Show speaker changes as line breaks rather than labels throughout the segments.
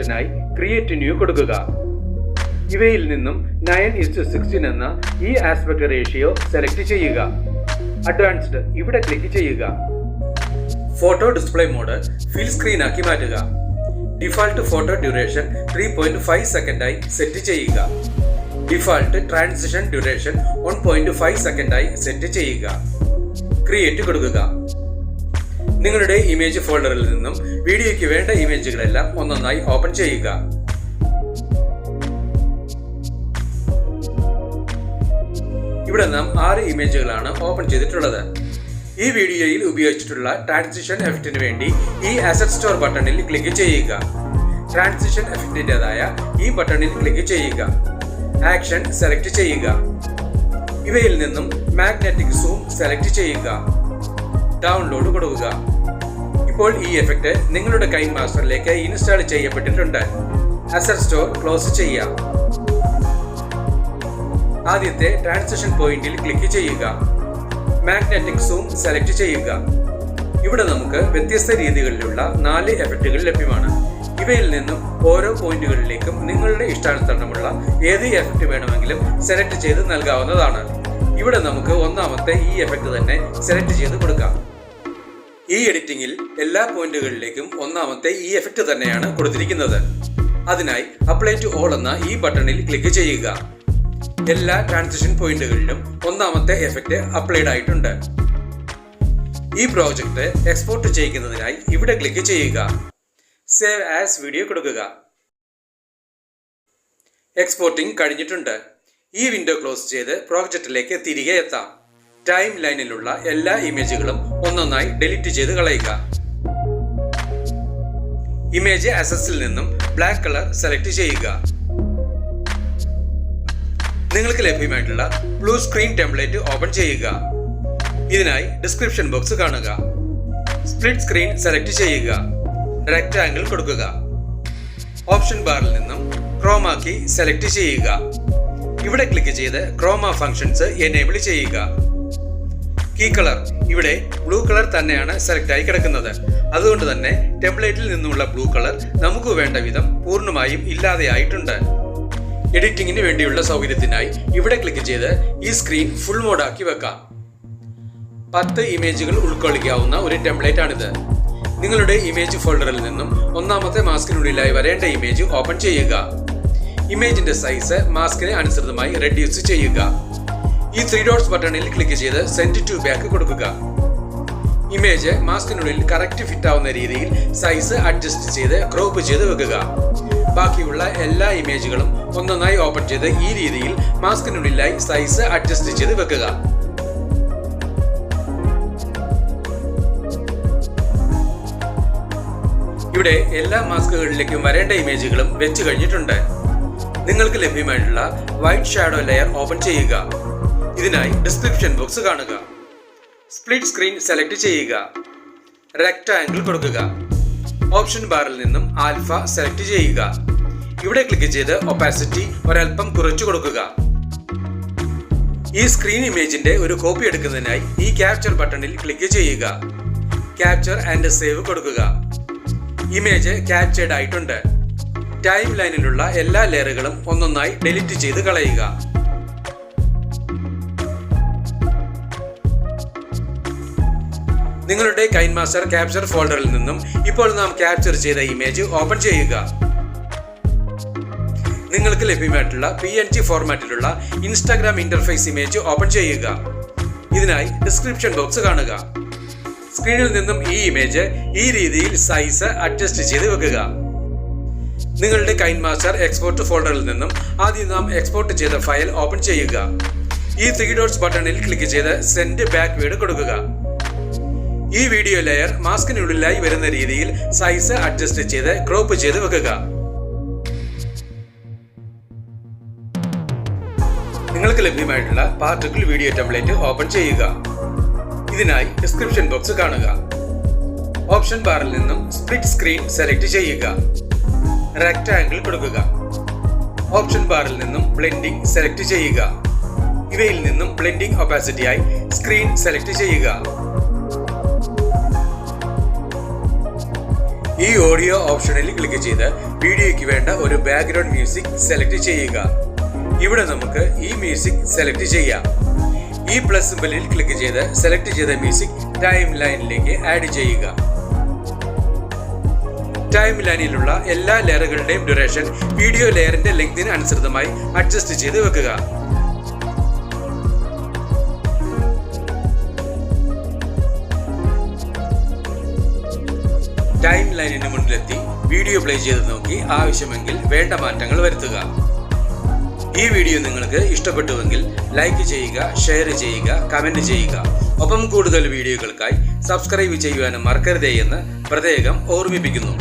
എഫക്റ്റിനായി create new കൊടുക്കുക. ഇവയിൽ നിന്നും 9:16 എന്ന ഈ ആസ്പെക്ട് റേഷ്യോ സെലക്ട് ചെയ്യുക. അഡ്വാൻസ്ഡ് ഇവിടെ ക്ലിക്ക് ചെയ്യുക. Photo display mode fill screen ആക്കി മാറ്റുക. ഡിഫാൾട്ട് ഫോട്ടോ ഡ്യൂറേഷൻ 3.5 സെക്കൻഡായി സെറ്റ് ചെയ്യുക. ഡിഫാൾട്ട് ട്രാൻസിഷൻ ഡ്യൂറേഷൻ 1.5 സെക്കൻഡായി സെറ്റ് ചെയ്യുക. ക്രിയേറ്റ് കൊടുക്കുക. നിങ്ങളുടെ ഇമേജ് ഫോൾഡറിൽ നിന്നും വീഡിയോയ്ക്ക് വേണ്ട ഇമേജുകളെല്ലാം ഒന്നൊന്നായി ഓപ്പൺ ചെയ്യുക. ഇവിടെ നാം 6 ഇമേജുകളാണ് ഓപ്പൺ ചെയ്തിട്ടുള്ളത്. ഈ വീഡിയോയിൽ ഉപയോഗിച്ചിട്ടുള്ള ട്രാൻസിഷൻ എഫക്റ്റിന് വേണ്ടി ഈ അസറ്റ് സ്റ്റോർ ബട്ടണിൽ ക്ലിക്ക് ചെയ്യുക. ട്രാൻസിഷൻ എഫക്റ്റിൻ്റെതായ ഈ ബട്ടണിൽ ക്ലിക്ക് ചെയ്യുക. ആക്ഷൻ സെലക്ട് ചെയ്യുക. ഇവയിൽ നിന്നും മാഗ്നറ്റിക് സൂം സെലക്ട് ചെയ്യുക. ഡൗൺലോഡ് കൊടുക്കുക. ഇപ്പോൾ ഈ എഫക്റ്റ് നിങ്ങളുടെ കൈൻ മാസ്റ്ററിലേക്ക് ഇൻസ്റ്റാൾ ചെയ്യപ്പെട്ടിട്ടുണ്ട്. അസറ്റ് സ്റ്റോർ ക്ലോസ് ചെയ്യാം. ആദ്യത്തെ ട്രാൻസിഷൻ പോയിന്റിൽ ക്ലിക്ക് ചെയ്യുക. മാഗ്നറ്റിക് സൂം സെലക്ട് ചെയ്യുക. ഇവിടെ നമുക്ക് വ്യത്യസ്ത രീതികളിലുള്ള 4 എഫക്റ്റുകൾ ലഭ്യമാണ്. ഇവയിൽ നിന്നും ഓരോ പോയിന്റുകളിലേക്കും നിങ്ങളുടെ ഇഷ്ടാനുസരണമുള്ള ഏത് എഫക്റ്റ് വേണമെങ്കിലും സെലക്ട് ചെയ്ത് നൽകാവുന്നതാണ്. ഇവിടെ നമുക്ക് ഒന്നാമത്തെ ഈ എഫക്റ്റ് തന്നെ സെലക്ട് ചെയ്ത് കൊടുക്കാം. ഈ എഡിറ്റിംഗിൽ എല്ലാ പോയിന്റുകളിലേക്കും ഒന്നാമത്തെ ഈ എഫക്റ്റ് തന്നെയാണ് കൊടുത്തിരിക്കുന്നത്. അതിനായി അപ്ലൈ ടു ഓൾ എന്ന ഈ ബട്ടണിൽ ക്ലിക്ക് ചെയ്യുക. എല്ലാ ട്രാൻസിഷൻ പോയിന്റുകളിലും ഒന്നാമത്തെ എഫക്റ്റ് അപ്ലൈഡ് ആയിട്ടുണ്ട്. ഈ പ്രോജക്റ്റ് എക്സ്പോർട്ട് ചെയ്യുന്നതിനായി ഇവിടെ ക്ലിക്ക് ചെയ്യുക. സേവ് ആസ് വീഡിയോ കൊടുക്കുക. എക്സ്പോർട്ടിംഗ് കഴിഞ്ഞിട്ടുണ്ട്. ഈ വിൻഡോ ക്ലോസ് ചെയ്ത് പ്രോജക്റ്റിലേക്ക് തിരികെ എത്താം. ടൈം ലൈനിലുള്ള എല്ലാ ഇമേജുകളും ഒന്നൊന്നായി ഡിലീറ്റ് ചെയ്ത് കളയുക. ഇമേജ് അസസിൽ നിന്നും ബ്ലാക്ക് കളർ സെലക്ട് ചെയ്യുക. നിങ്ങൾക്ക് ലഭ്യമായിട്ടുള്ള ബ്ലൂ സ്ക്രീൻ ടെംപ്ലേറ്റ് ഓപ്പൺ ചെയ്യുക. ഇതിനായി ഡിസ്ക്രിപ്ഷൻ ബോക്സ് കാണുക. സ്പ്ലിറ്റ് സ്ക്രീൻ സെലക്ട് ചെയ്യുക. റെക്ടാംഗിൾ കൊടുക്കുക. ഓപ്ഷൻ ബാറിൽ നിന്നും ക്രോമ കീ സെലക്ട് ചെയ്യുക. ഇവിടെ ക്ലിക്ക് ചെയ്ത് ക്രോമ ഫങ്ഷൻസ് എനേബിൾ ചെയ്യുക. കീ കളർ ഇവിടെ ബ്ലൂ കളർ തന്നെയാണ് സെലക്ട് ആയി കിടക്കുന്നത്. അതുകൊണ്ട് തന്നെ ടെംപ്ലേറ്റിൽ നിന്നുള്ള ബ്ലൂ കളർ നമുക്ക് വേണ്ട വിധം പൂർണ്ണമായും ഇല്ലാതെയായിട്ടുണ്ട്. എഡിറ്റിംഗിന് വേണ്ടിയുള്ള സൗകര്യത്തിനായി ഇവിടെ ക്ലിക്ക് ചെയ്ത് ഈ സ്ക്രീൻ ഫുൾ മോഡാക്കി വെക്കാം. 10 ഇമേജുകൾ ഉൾക്കൊള്ളിക്കാവുന്ന ഒരു ടെംപ്ലേറ്റ് ആണിത്. നിങ്ങളുടെ ഇമേജ് ഫോൾഡറിൽ നിന്നും ഒന്നാമത്തെ മാസ്കിനുള്ളിലായി വരേണ്ട ഇമേജ് ഓപ്പൺ ചെയ്യുക. ഇമേജിന്റെ സൈസ് മാസ്കിന് അനുസൃതമായി റെഡ്യൂസ് ചെയ്യുക. ഈ 3 ഡോട്ട്സ് ബട്ടണിൽ ക്ലിക്ക് ചെയ്ത് സെൻഡ് ടു ബാക്ക് കൊടുക്കുക. ഇമേജ് മാസ്കിനുള്ളിൽ കറക്റ്റ് ഫിറ്റ് ആവുന്ന രീതിയിൽ സൈസ് അഡ്ജസ്റ്റ് ചെയ്ത് ക്രോപ്പ് ചെയ്ത് വെക്കുക. ബാക്കിയുള്ള എല്ലാ ഇമേജുകളും ഒന്നൊന്നായി ഓപ്പൺ ചെയ്ത് ഈ രീതിയിൽ മാസ്കിനുള്ളിലായി സൈസ് അഡ്ജസ്റ്റ് ചെയ്ത് വെക്കുക. ഇവിടെ എല്ലാ മാസ്കുകളിലേക്കും വരേണ്ട ഇമേജുകളും വെച്ച് കഴിഞ്ഞിട്ടുണ്ട്. നിങ്ങൾക്ക് ലഭ്യമായിട്ടുള്ള വൈറ്റ് ഷാഡോ ലെയർ ഓപ്പൺ ചെയ്യുക. ഇതിനായി ഡിസ്ക്രിപ്ഷൻ ബോക്സ് കാണുക. സ്പ്ലിറ്റ് സ്ക്രീൻ സെലക്ട് ചെയ്യുക. റെക്ടാംഗിൾ കൊടുക്കുക. ഓപ്ഷൻ ബാറിൽ നിന്നും ആൽഫ സെലക്ട് ചെയ്യുക. ഇവിടെ ക്ലിക്ക് ചെയ്ത് ഒപ്പാസിറ്റി ഒരൽപ്പം കുറച്ചു കൊടുക്കുക. ഈ സ്ക്രീൻ ഇമേജിന്റെ ഒരു കോപ്പി എടുക്കുന്നതിനായി ഈ ക്യാപ്ചർ ബട്ടണിൽ ക്ലിക്ക് ചെയ്യുക. ക്യാപ്ചർ ആൻഡ് സേവ് കൊടുക്കുക. ഇമേജ് ക്യാപ്ചേർഡ് ആയിട്ടുണ്ട്. ടൈം ലൈനിലുള്ള എല്ലാ ലെയറുകളും ഒന്നൊന്നായി ഡിലീറ്റ് ചെയ്ത് കളയുക. നിങ്ങളുടെ കൈൻ മാസ്റ്റർ ക്യാപ്ചർ ഫോൾഡറിൽ നിന്നും ഇപ്പോൾ നാം ക്യാപ്ചർ ചെയ്ത ഇമേജ് ഓപ്പൺ ചെയ്യുക. നിങ്ങൾക്ക് ലഭ്യമായിട്ടുള്ള PNG ഫോർമാറ്റിലുള്ള ഇൻസ്റ്റാഗ്രാം ഇന്റർഫേസ് ഇമേജ് ഓപ്പൺ ചെയ്യുക. ഇതിനായി ഡിസ്ക്രിപ്ഷൻ ബോക്സ് കാണുക. സ്ക്രീനിൽ നിന്നും ഈ ഇമേജ് ഈ രീതിയിൽ സൈസ് അഡ്ജസ്റ്റ് ചെയ്ത് വെക്കുക. നിങ്ങളുടെ കൈൻ മാസ്റ്റർ എക്സ്പോർട്ട് ഫോൾഡറിൽ നിന്നും ആദ്യം നാം എക്സ്പോർട്ട് ചെയ്ത ഫയൽ ഓപ്പൺ ചെയ്യുക. ഈ 3 ഡോട്ട്സ് ബട്ടണിൽ ക്ലിക്ക് ചെയ്ത് സെൻഡ് ബാക്ക്വേർഡ് കൊടുക്കുക. ഈ വീഡിയോ ലെയർ മാസ്കിനുള്ളിലായി വരുന്ന രീതിയിൽ സൈസ് അഡ്ജസ്റ്റ് ചെയ്ത് ക്രോപ്പ് ചെയ്ത് വെക്കുക. നിങ്ങൾക്ക് ലഭ്യമായിട്ടുള്ള പാർട്ടിക്കിൾ വീഡിയോ ടെംപ്ലേറ്റ് ഓപ്പൺ ചെയ്യുക. ഇതിനായി ഡിസ്ക്രിപ്ഷൻ ബോക്സ് കാണുക. ഓപ്ഷൻ ബാറിൽ നിന്നും സ്പ്ലിറ്റ് സ്ക്രീൻ സെലക്ട് ചെയ്യുക. റെക്ടാംഗിൾ കൊടുക്കുക. ഓപ്ഷൻ ബാറിൽ നിന്നും ബ്ലെൻഡിംഗ് സെലക്ട് ചെയ്യുക. ഇവയിൽ നിന്നും ബ്ലെൻഡിംഗ് ഒപ്പാസിറ്റിയായി സ്ക്രീൻ സെലക്ട് ചെയ്യുക. ഈ ഓഡിയോ ഓപ്ഷനിൽ ക്ലിക്ക് ചെയ്ത് വീഡിയോയ്ക്ക് വേണ്ട ഒരു ബാക്ക്ഗ്രൗണ്ട് മ്യൂസിക് സെലക്ട് ചെയ്യുക. ഇവിടെ നമുക്ക് ഈ മ്യൂസിക് സെലക്ട് ചെയ്യാം. ഈ പ്ലസ് സിംബലിൽ ക്ലിക്ക് ചെയ്ത് സെലക്ട് ചെയ്ത മ്യൂസിക് ടൈം ലൈനിലേക്ക് ആഡ് ചെയ്യുക. ടൈം ലൈനിലുള്ള എല്ലാ ലെയറുകളുടെയും ഡ്യൂറേഷൻ വീഡിയോ ലെയറിന്റെ ലെങ്തിന് അനുസൃതമായി അഡ്ജസ്റ്റ് ചെയ്ത് വെക്കുക. ടൈം ലൈനിന് മുന്നിലെത്തി വീഡിയോ പ്ലേ ചെയ്ത് നോക്കി ആവശ്യമെങ്കിൽ വേണ്ട മാറ്റങ്ങൾ വരുത്തുക. ഈ വീഡിയോ നിങ്ങൾക്ക് ഇഷ്ടപ്പെട്ടുവെങ്കിൽ ലൈക്ക് ചെയ്യുക, ഷെയർ ചെയ്യുക, കമന്റ് ചെയ്യുക. ഒപ്പം കൂടുതൽ വീഡിയോകൾക്കായി സബ്സ്ക്രൈബ് ചെയ്യുവാനും മറക്കരുതേ എന്ന് പ്രത്യേകം ഓർമ്മിപ്പിക്കുന്നു.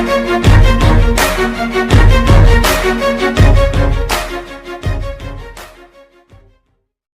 Thank you.